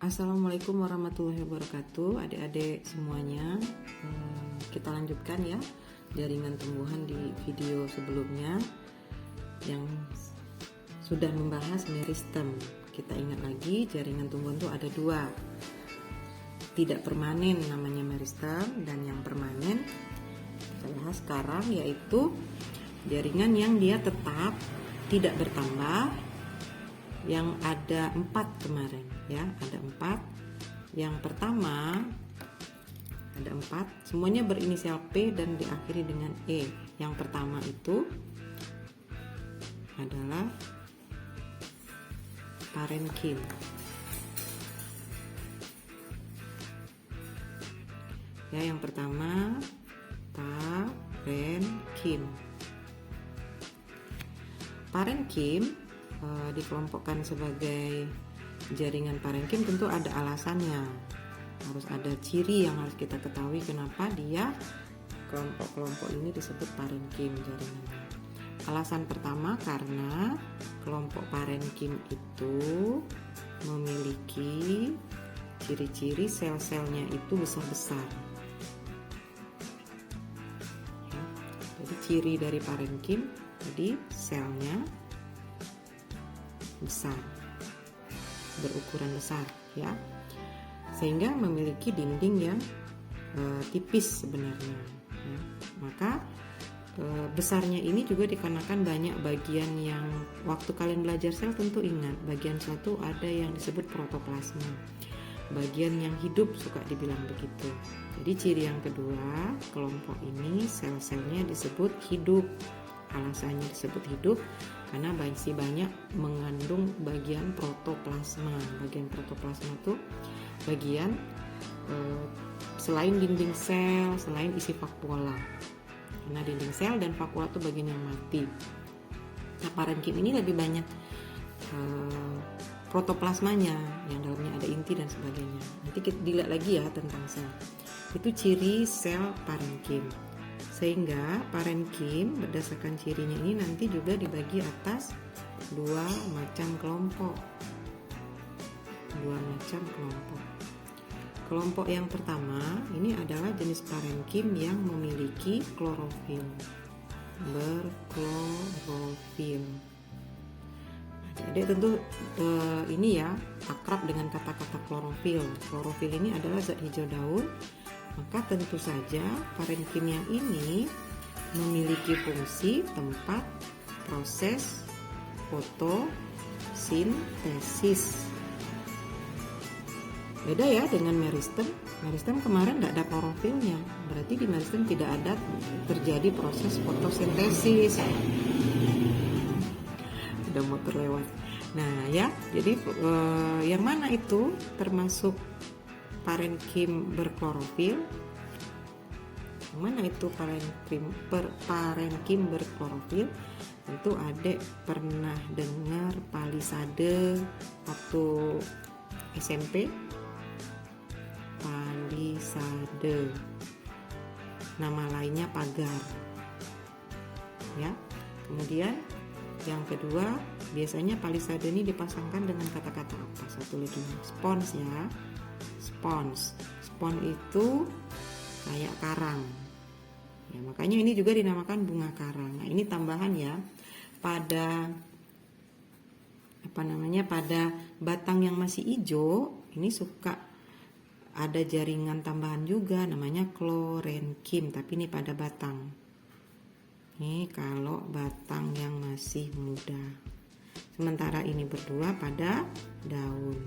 Assalamualaikum warahmatullahi wabarakatuh, adik-adik semuanya. Kita lanjutkan ya jaringan tumbuhan di video sebelumnya yang sudah membahas meristem. Kita ingat lagi, jaringan tumbuhan itu ada dua, tidak permanen namanya meristem, dan yang permanen kita bahas sekarang yaitu jaringan yang dia tetap tidak bertambah, yang ada 4 kemarin ya, ada 4. Yang pertama ada 4, semuanya berinisial P dan diakhiri dengan E. Yang pertama itu adalah parenkim. Ya, yang pertama parenkim. Parenkim dikelompokkan sebagai jaringan parenkim tentu ada alasannya, harus ada ciri yang harus kita ketahui kenapa dia kelompok-kelompok ini disebut parenkim jaringannya. Alasan pertama karena kelompok parenkim itu memiliki ciri-ciri sel-selnya itu besar-besar. Jadi ciri dari parenkim jadi selnya besar, berukuran besar ya, sehingga memiliki dinding yang tipis sebenarnya ya. Maka besarnya ini juga dikarenakan banyak bagian yang waktu kalian belajar sel tentu ingat, bagian suatu ada yang disebut protoplasma, bagian yang hidup suka dibilang begitu. Jadi ciri yang kedua, kelompok ini sel-selnya disebut hidup. Alasannya disebut hidup karena masih banyak mengandung bagian protoplasma. Bagian protoplasma itu bagian selain dinding sel, selain isi vakuola. Karena dinding sel dan vakuola itu bagian yang mati. Nah, parenkim ini lebih banyak protoplasmanya, yang dalamnya ada inti dan sebagainya. Nanti kita dilihat lagi ya tentang sel. Itu ciri sel parenkim. Sehingga parenkim berdasarkan cirinya ini nanti juga dibagi atas 2 macam kelompok. 2 macam kelompok. Kelompok yang pertama ini adalah jenis parenkim yang memiliki klorofil, berklorofil. Adik tentu ini ya akrab dengan kata-kata klorofil. Klorofil ini adalah zat hijau daun. Maka tentu saja parenkim yang ini memiliki fungsi tempat proses fotosintesis. Beda ya dengan meristem. Meristem kemarin tidak ada klorofilnya, berarti di meristem tidak ada terjadi proses fotosintesis. Ada motor lewat. Nah ya, jadi yang mana itu termasuk parenkim berklorofil? Yang mana itu parenkim berklorofil? Tentu adik pernah dengar palisade waktu SMP. Palisade, nama lainnya pagar ya. Kemudian yang kedua, biasanya palisade ini dipasangkan dengan kata-kata apa? Satu lagi, spons ya. Spons itu kayak karang ya, makanya ini juga dinamakan bunga karang. Nah, ini tambahan ya, pada pada batang yang masih hijau ini suka ada jaringan tambahan juga namanya klorenkim, tapi ini pada batang. Ini kalau batang yang masih muda, sementara ini berdua pada daun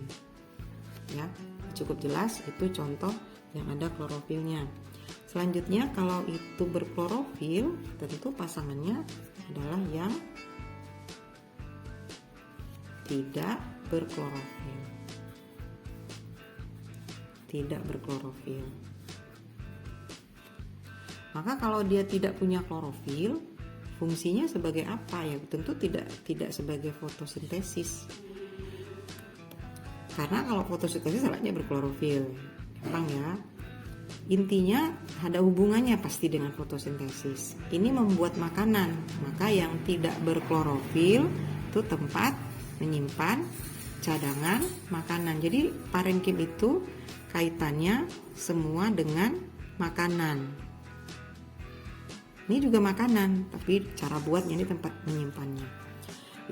ya. Cukup jelas, itu contoh yang ada klorofilnya. Selanjutnya kalau itu berklorofil, tentu pasangannya adalah yang tidak berklorofil. Tidak berklorofil. Maka kalau dia tidak punya klorofil, fungsinya sebagai apa ya? Tentu tidak sebagai fotosintesis. Karena kalau fotosintesis salahnya berklorofil, gampang ya. Intinya ada hubungannya pasti dengan fotosintesis. Ini membuat makanan, maka yang tidak berklorofil itu tempat menyimpan cadangan makanan. Jadi parenkim itu kaitannya semua dengan makanan. Ini juga makanan, tapi cara buatnya ini tempat menyimpannya.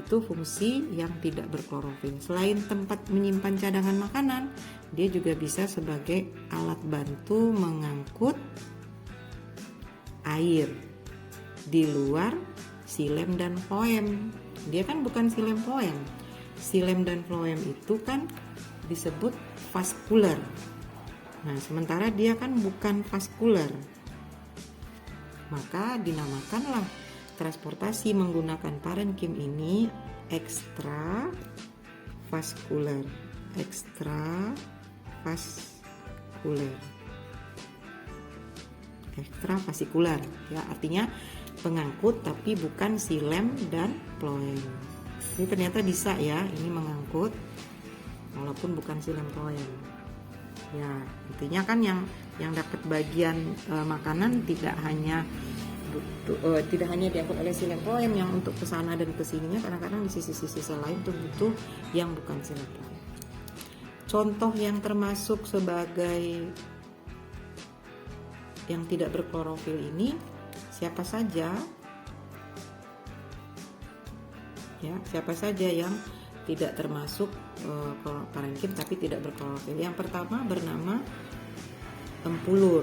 Itu fungsi yang tidak berklorofil. Selain tempat menyimpan cadangan makanan, dia juga bisa sebagai alat bantu mengangkut air di luar xilem dan floem. Dia kan bukan xilem floem. Xilem dan floem itu kan disebut vaskuler. Nah, sementara dia kan bukan vaskuler. Maka dinamakanlah transportasi menggunakan parenkim ini ekstravaskuler. Ekstravasikuler ya, artinya pengangkut tapi bukan xilem dan floem. Ini ternyata bisa ya, ini mengangkut walaupun bukan xilem floem. Ya, intinya kan yang dapat bagian makanan tidak hanya diangkut oleh xilem floem, yang untuk kesana dan kesininya kadang-kadang di sisi-sisi lain tuh butuh yang bukan xilem floem. Contoh yang termasuk sebagai yang tidak berklorofil ini siapa saja? Ya, siapa saja yang tidak termasuk parenkim tapi tidak berklorofil. Yang pertama bernama empulur.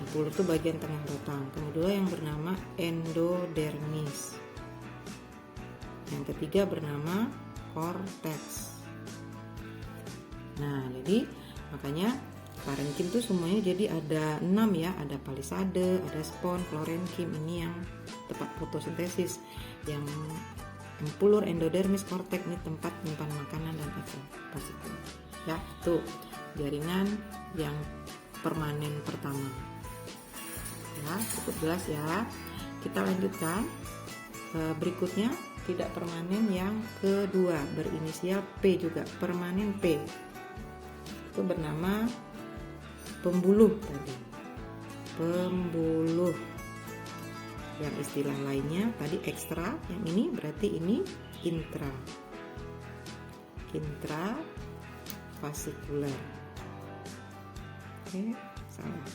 Empulur itu bagian tengah batang. Kemudian yang bernama endodermis. Yang ketiga bernama cortex. Nah, jadi makanya parenkim itu semuanya jadi ada 6 ya, ada palisade, ada spon, klorenkim, ini yang tempat fotosintesis. Yang empulur, endodermis, korteks ini tempat menyimpan makanan dan vasikuler. Ya, itu jaringan yang permanen pertama. Ya, cukup jelas ya. Kita lanjutkan. Berikutnya tidak permanen yang kedua, berinisial P juga, permanen P. Itu bernama pembuluh tadi. Pembuluh. Yang istilah lainnya tadi ekstra, yang ini berarti ini intra vasikuler. Oke, salah.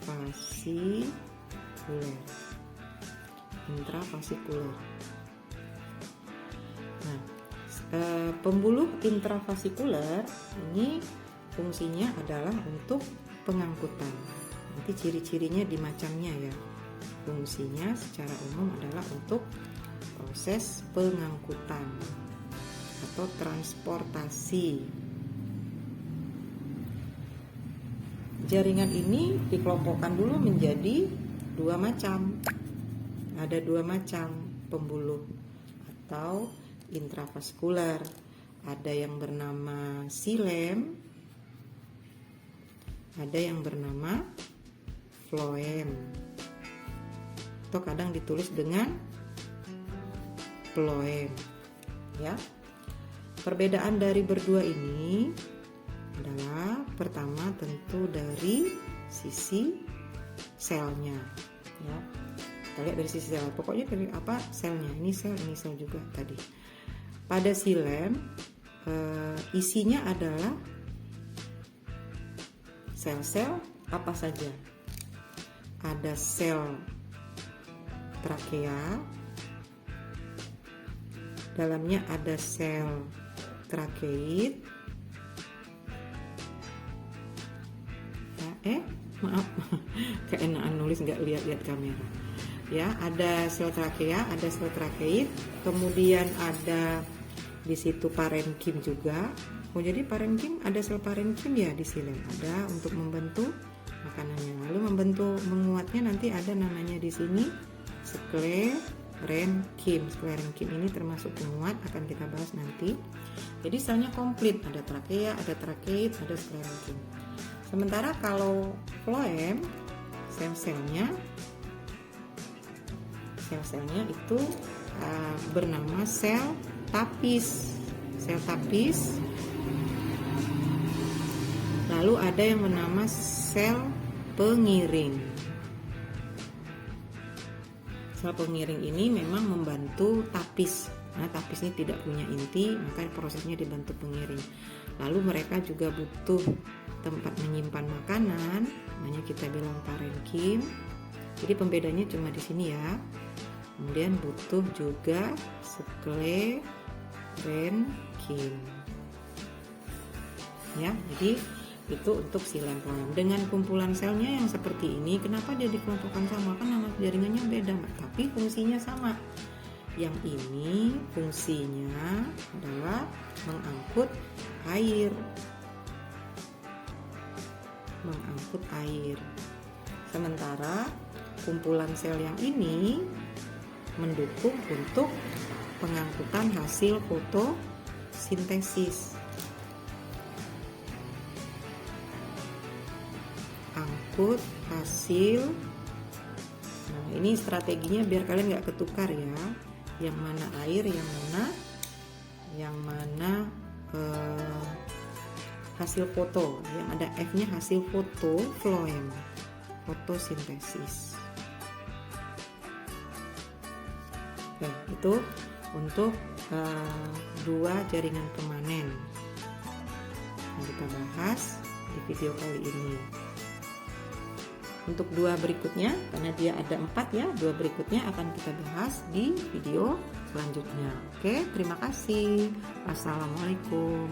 Vasikuler. Intravasikuler. Nah, pembuluh intravasikuler ini fungsinya adalah untuk pengangkutan. Nanti ciri-cirinya di macamnya ya. Fungsinya secara umum adalah untuk proses pengangkutan atau transportasi. Jaringan ini dikelompokkan dulu menjadi 2 macam. Ada 2 macam pembuluh atau intravaskuler. Ada yang bernama xilem, ada yang bernama floem. Atau kadang ditulis dengan floem ya. Perbedaan dari berdua ini adalah pertama tentu dari sisi selnya ya. Kita lihat dari sisi sel, pokoknya dari apa selnya, ini sel juga tadi. Pada xilem isinya adalah sel-sel apa saja. Ada sel trakea, dalamnya ada sel trakeid, maaf keenaan nulis nggak lihat kamera ya. Ada sel trakea, ada sel trakeid, kemudian ada di situ parenkim juga. Jadi parenkim, ada sel parenkim ya di xilem, ada untuk membentuk makanannya. Lalu menguatnya nanti ada namanya di sini sklerenkim. Sklerenkim ini termasuk penguat, akan kita bahas nanti. Jadi selnya komplit, ada trakea, ada trakeid, ada sklerenkim. Sementara kalau floem, sel-selnya itu bernama sel tapis. Sel tapis. Lalu ada yang bernama sel pengiring. Sel pengiring ini memang membantu tapis Nah, tapis ini tidak punya inti, maka prosesnya dibantu pengiring. Lalu mereka juga butuh tempat menyimpan makanan, namanya kita bilang parenkim. Jadi pembedanya cuma di sini ya. Kemudian butuh juga sklerenkim. Ya, jadi itu untuk si lemflem. Dengan kumpulan selnya yang seperti ini, kenapa dia dikelompokkan sama? Kan nama jaringannya beda, tapi fungsinya sama. Yang ini fungsinya adalah mengangkut air. Sementara kumpulan sel yang ini mendukung untuk pengangkutan hasil fotosintesis. Angkut hasil. Nah, ini strateginya biar kalian nggak ketukar ya. Yang mana air, yang mana hasil foto. Yang ada F-nya hasil foto, floem, fotosintesis. Oke, itu untuk dua jaringan permanen yang kita bahas di video kali ini. Untuk dua berikutnya, karena dia ada 4 ya, dua berikutnya akan kita bahas di video selanjutnya. Oke, terima kasih. Assalamualaikum.